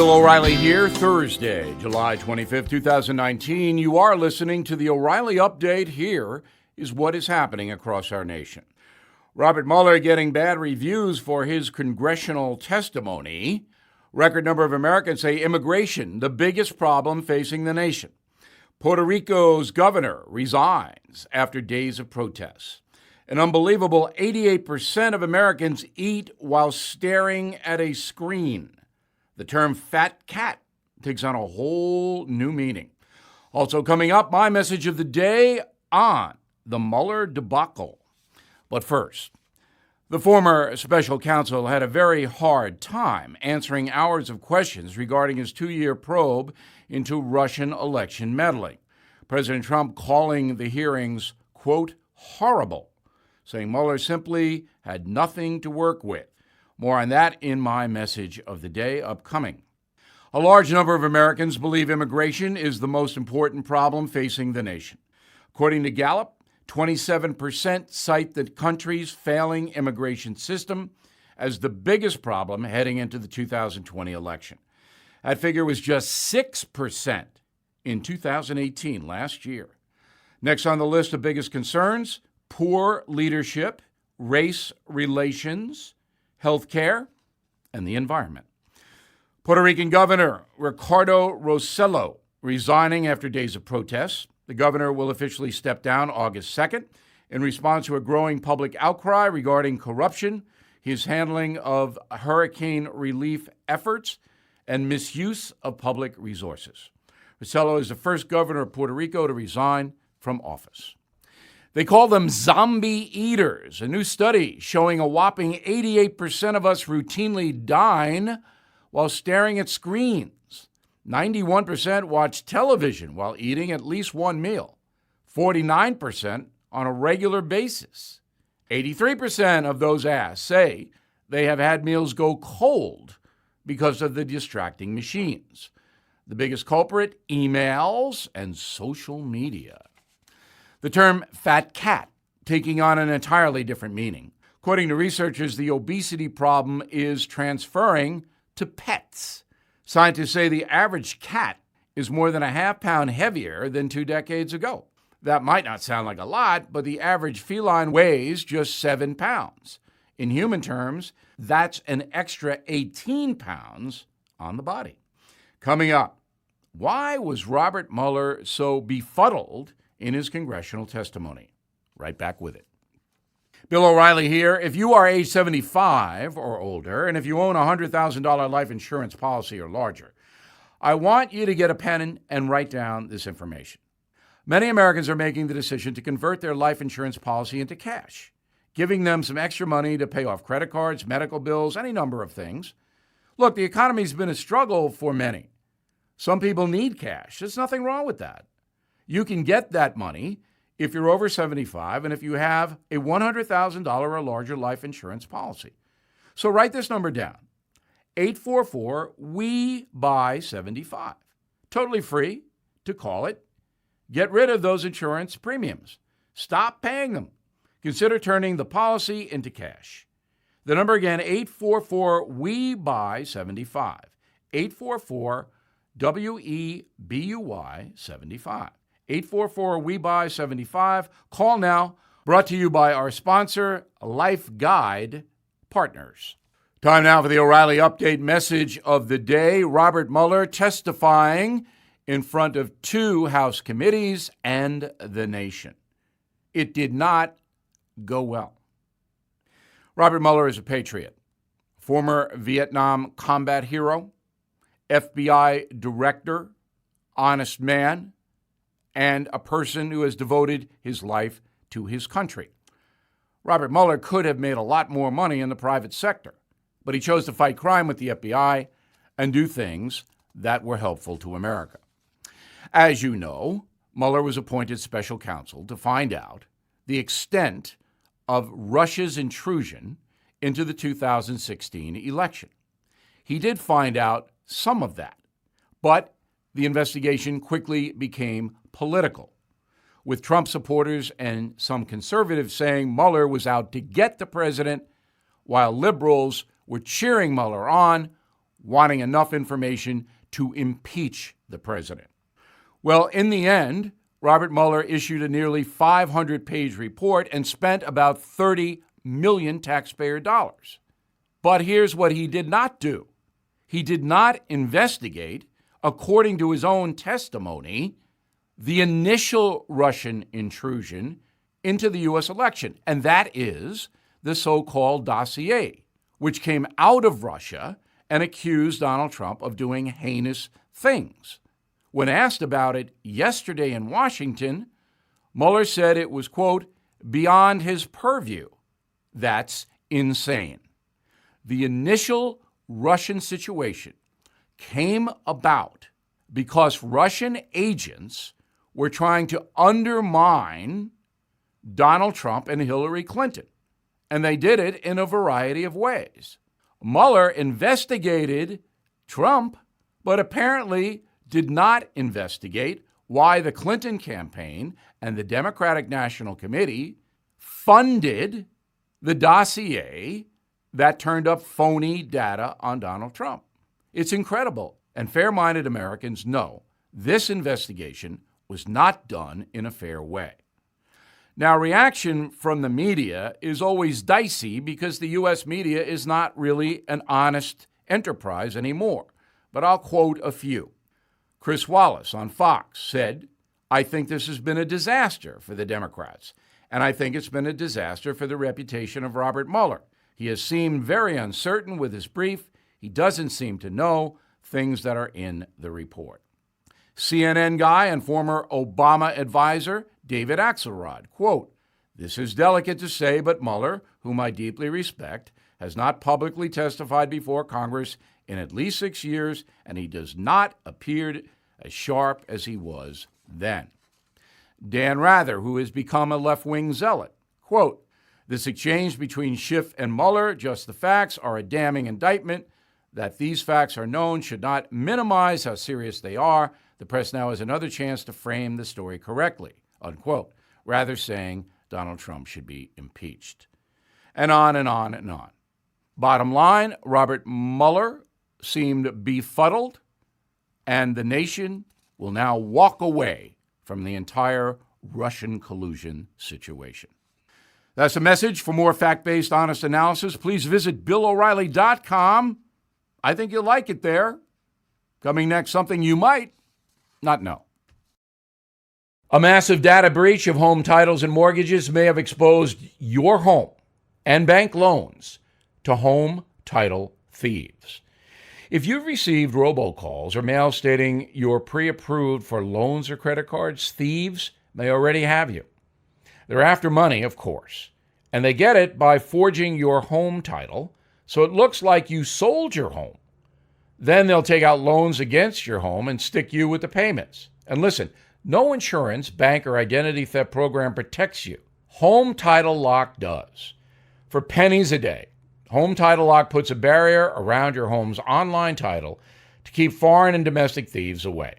Bill O'Reilly here, Thursday, July 25th, 2019. You are listening to the O'Reilly Update. Here is what is happening across our nation. Robert Mueller getting bad reviews for his congressional testimony. Record number of Americans say immigration, the biggest problem facing the nation. Puerto Rico's governor resigns after days of protests. An unbelievable 88% of Americans eat while staring at a screen. The term fat cat takes on a whole new meaning. Also coming up, my message of the day on the Mueller debacle. But first, the former special counsel had a very hard time answering hours of questions regarding his 2-year probe into Russian election meddling. President Trump calling the hearings, quote, horrible, saying Mueller simply had nothing to work with. More on that in my message of the day upcoming. A large number of Americans believe immigration is the most important problem facing the nation. According to Gallup, 27% cite the country's failing immigration system as the biggest problem heading into the 2020 election. That figure was just 6% in 2018, last year. Next on the list of biggest concerns, poor leadership, race relations, healthcare, and the environment. Puerto Rican Governor Ricardo Rossello resigning after days of protests. The governor will officially step down August 2nd in response to a growing public outcry regarding corruption, his handling of hurricane relief efforts, and misuse of public resources. Rossello is the first governor of Puerto Rico to resign from office. They call them zombie eaters. A new study showing a whopping 88% of us routinely dine while staring at screens. 91% watch television while eating at least one meal. 49% on a regular basis. 83% of those asked say they have had meals go cold because of the distracting machines. The biggest culprit, emails and social media. The term fat cat taking on an entirely different meaning. According to researchers, the obesity problem is transferring to pets. Scientists say the average cat is more than a half-pound heavier than 2 decades ago. That might not sound like a lot, but the average feline weighs just 7 pounds. In human terms, that's an extra 18 pounds on the body. Coming up, why was Robert Mueller so befuddled in his congressional testimony? Right back with it. Bill O'Reilly here. If you are age 75 or older, and if you own a $100,000 life insurance policy or larger, I want you to get a pen and write down this information. Many Americans are making the decision to convert their life insurance policy into cash, giving them some extra money to pay off credit cards, medical bills, any number of things. Look, the economy's been a struggle for many. Some people need cash. There's nothing wrong with that. You can get that money if you're over 75 and if you have a $100,000 or larger life insurance policy. So write this number down, 844-WE-BUY-75. Totally free to call it. Get rid of those insurance premiums. Stop paying them. Consider turning the policy into cash. The number again, 844-WE-BUY-75. 844-WEBUY-75. 844-WE-BUY-75. Call now. Brought to you by our sponsor, Life Guide Partners. Time now for the O'Reilly Update message of the day. Robert Mueller testifying in front of 2 House committees and the nation. It did not go well. Robert Mueller is a patriot, former Vietnam combat hero, FBI director, honest man, and a person who has devoted his life to his country. Robert Mueller could have made a lot more money in the private sector, but he chose to fight crime with the FBI and do things that were helpful to America. As you know, Mueller was appointed special counsel to find out the extent of Russia's intrusion into the 2016 election. He did find out some of that, but the investigation quickly became political, with Trump supporters and some conservatives saying Mueller was out to get the president, while liberals were cheering Mueller on, wanting enough information to impeach the president. Well, in the end, Robert Mueller issued a nearly 500-page report and spent about $30 million taxpayer dollars. But here's what he did not do. He did not investigate, according to his own testimony, the initial Russian intrusion into the U.S. election, and that is the so-called dossier, which came out of Russia and accused Donald Trump of doing heinous things. When asked about it yesterday in Washington, Mueller said it was, quote, beyond his purview. That's insane. The initial Russian situation came about because Russian agents were trying to undermine Donald Trump and Hillary Clinton, and they did it in a variety of ways. Mueller investigated Trump, but apparently did not investigate why the Clinton campaign and the Democratic National Committee funded the dossier that turned up phony data on Donald Trump. It's incredible, and fair-minded Americans know this investigation was not done in a fair way. Now, reaction from the media is always dicey because the U.S. media is not really an honest enterprise anymore, but I'll quote a few. Chris Wallace on Fox said, I think this has been a disaster for the Democrats, and I think it's been a disaster for the reputation of Robert Mueller. He has seemed very uncertain with his brief. He doesn't seem to know things that are in the report. CNN guy and former Obama advisor David Axelrod, quote, this is delicate to say, but Mueller, whom I deeply respect, has not publicly testified before Congress in at least 6 years, and he does not appear as sharp as he was then. Dan Rather, who has become a left-wing zealot, quote, this exchange between Schiff and Mueller, just the facts, are a damning indictment. That these facts are known should not minimize how serious they are. The press now has another chance to frame the story correctly, unquote, rather saying Donald Trump should be impeached. And on and on and on. Bottom line, Robert Mueller seemed befuddled, and the nation will now walk away from the entire Russian collusion situation. That's a message. For more fact-based, honest analysis, please visit BillO'Reilly.com. I think you'll like it there. Coming next, something you might not know. A massive data breach of home titles and mortgages may have exposed your home and bank loans to home title thieves. If you've received robocalls or mail stating you're pre-approved for loans or credit cards, thieves may already have you. They're after money, of course, and they get it by forging your home title so it looks like you sold your home. Then they'll take out loans against your home and stick you with the payments. And listen, no insurance, bank, or identity theft program protects you. Home Title Lock does. For pennies a day, Home Title Lock puts a barrier around your home's online title to keep foreign and domestic thieves away.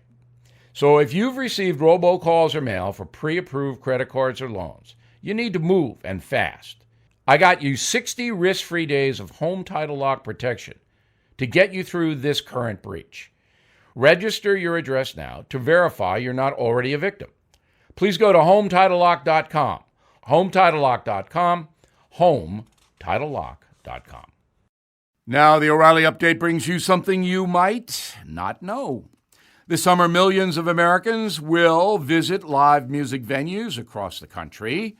So if you've received robocalls or mail for pre-approved credit cards or loans, you need to move, and fast. I got you 60 risk-free days of Home Title Lock protection to get you through this current breach. Register your address now to verify you're not already a victim. Please go to HomeTitleLock.com. HomeTitleLock.com. HomeTitleLock.com. Now, the O'Reilly Update brings you something you might not know. This summer, millions of Americans will visit live music venues across the country.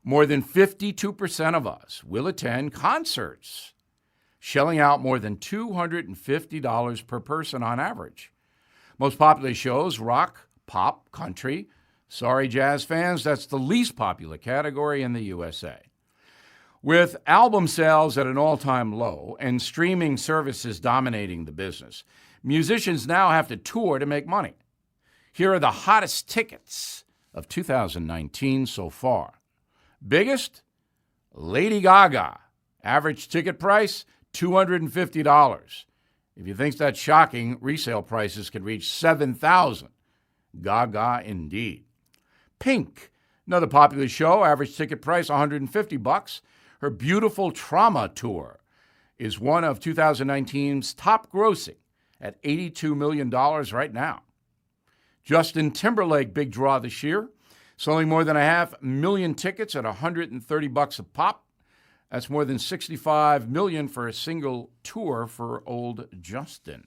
More than 52% of us will attend concerts, shelling out more than $250 per person on average. Most popular shows, rock, pop, country. Sorry, jazz fans, that's the least popular category in the USA. With album sales at an all-time low and streaming services dominating the business, musicians now have to tour to make money. Here are the hottest tickets of 2019 so far. Biggest? Lady Gaga. Average ticket price, $250. If you think that's shocking, resale prices could reach $7,000. Gaga indeed. Pink. Another popular show, average ticket price $150. Her Beautiful Trauma Tour is one of 2019's top grossing at $82 million right now. Justin Timberlake, big draw this year, selling more than 500,000 tickets at $130 a pop. That's more than $65 million for a single tour for old Justin.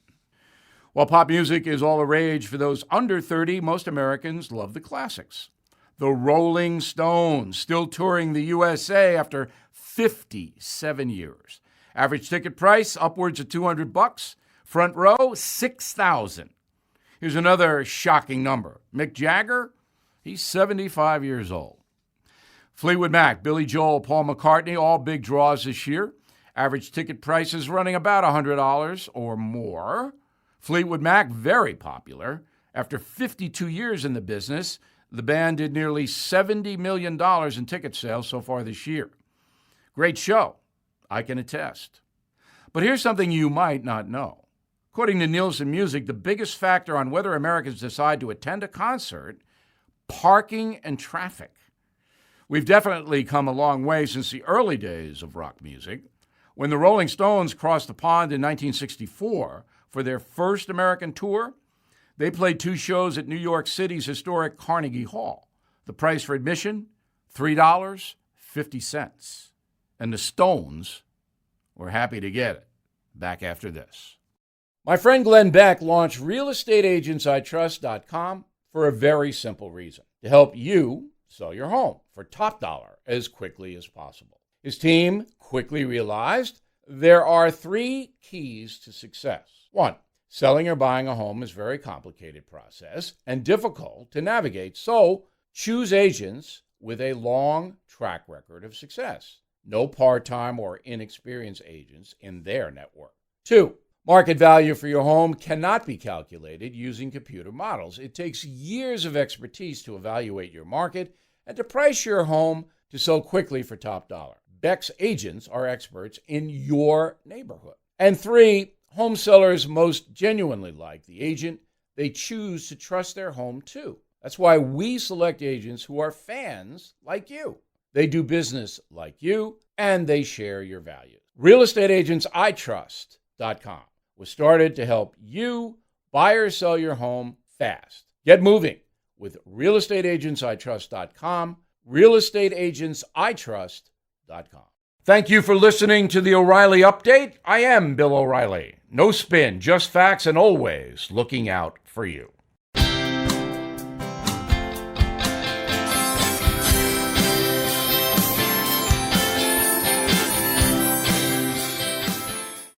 While pop music is all the rage for those under 30, most Americans love the classics. The Rolling Stones, still touring the USA after 57 years. Average ticket price, upwards of $200. Front row, $6,000. Here's another shocking number. Mick Jagger, he's 75 years old. Fleetwood Mac, Billy Joel, Paul McCartney, all big draws this year. Average ticket prices running about $100 or more. Fleetwood Mac, very popular. After 52 years in the business, the band did nearly $70 million in ticket sales so far this year. Great show, I can attest. But here's something you might not know. According to Nielsen Music, the biggest factor on whether Americans decide to attend a concert, parking and traffic. We've definitely come a long way since the early days of rock music. When the Rolling Stones crossed the pond in 1964 for their first American tour, they played 2 shows at New York City's historic Carnegie Hall. The price for admission, $3.50. And the Stones were happy to get it. Back after this. My friend Glenn Beck launched realestateagentsitrust.com for a very simple reason: to help you sell your home for top dollar as quickly as possible. His team quickly realized there are 3 keys to success. 1, selling or buying a home is a very complicated process and difficult to navigate, so choose agents with a long track record of success. No part-time or inexperienced agents in their network. 2, market value for your home cannot be calculated using computer models. It takes years of expertise to evaluate your market and to price your home to sell quickly for top dollar. Beck's agents are experts in your neighborhood. And 3, home sellers most genuinely like the agent they choose to trust their home to. That's why we select agents who are fans like you. They do business like you, and they share your values. realestateagentsitrust.com was started to help you buy or sell your home fast. Get moving with realestateagentsitrust.com, realestateagentsitrust.com. Thank you for listening to the O'Reilly Update. I am Bill O'Reilly. No spin, just facts, and always looking out for you.